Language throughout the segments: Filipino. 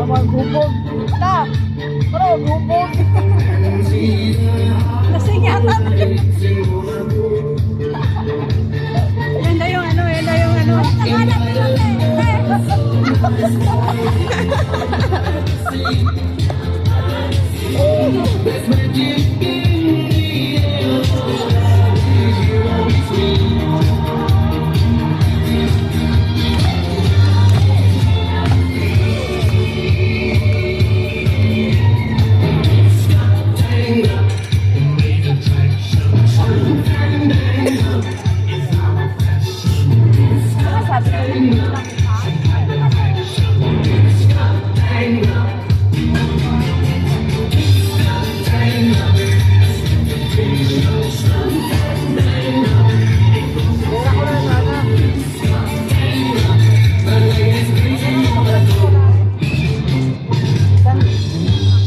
Maghubog. Ta. Bro, hubog. Nasingatan. Yan na yung ano, yan na yung ano.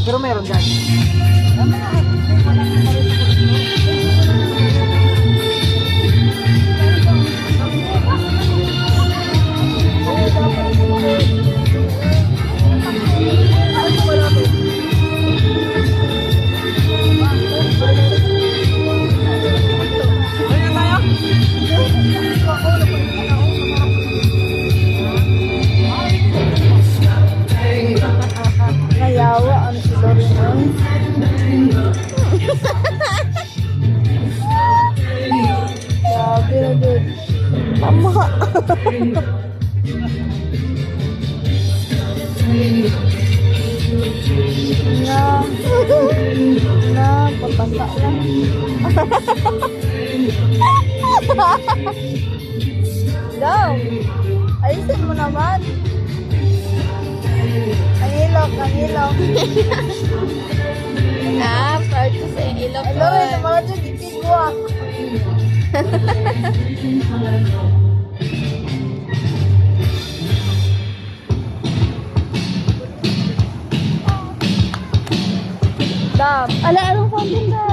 Pero meron dyan. Nayawa, ano si Dorian? Grabe na dun. Tama. Papasa lang. Daw. Ayusin mo naman. Ang ilok, ang ilok. Proud ko sa ilok ko. Hello, yung mga dyan, itig mo ah. Dam. Ala, anong fountain na?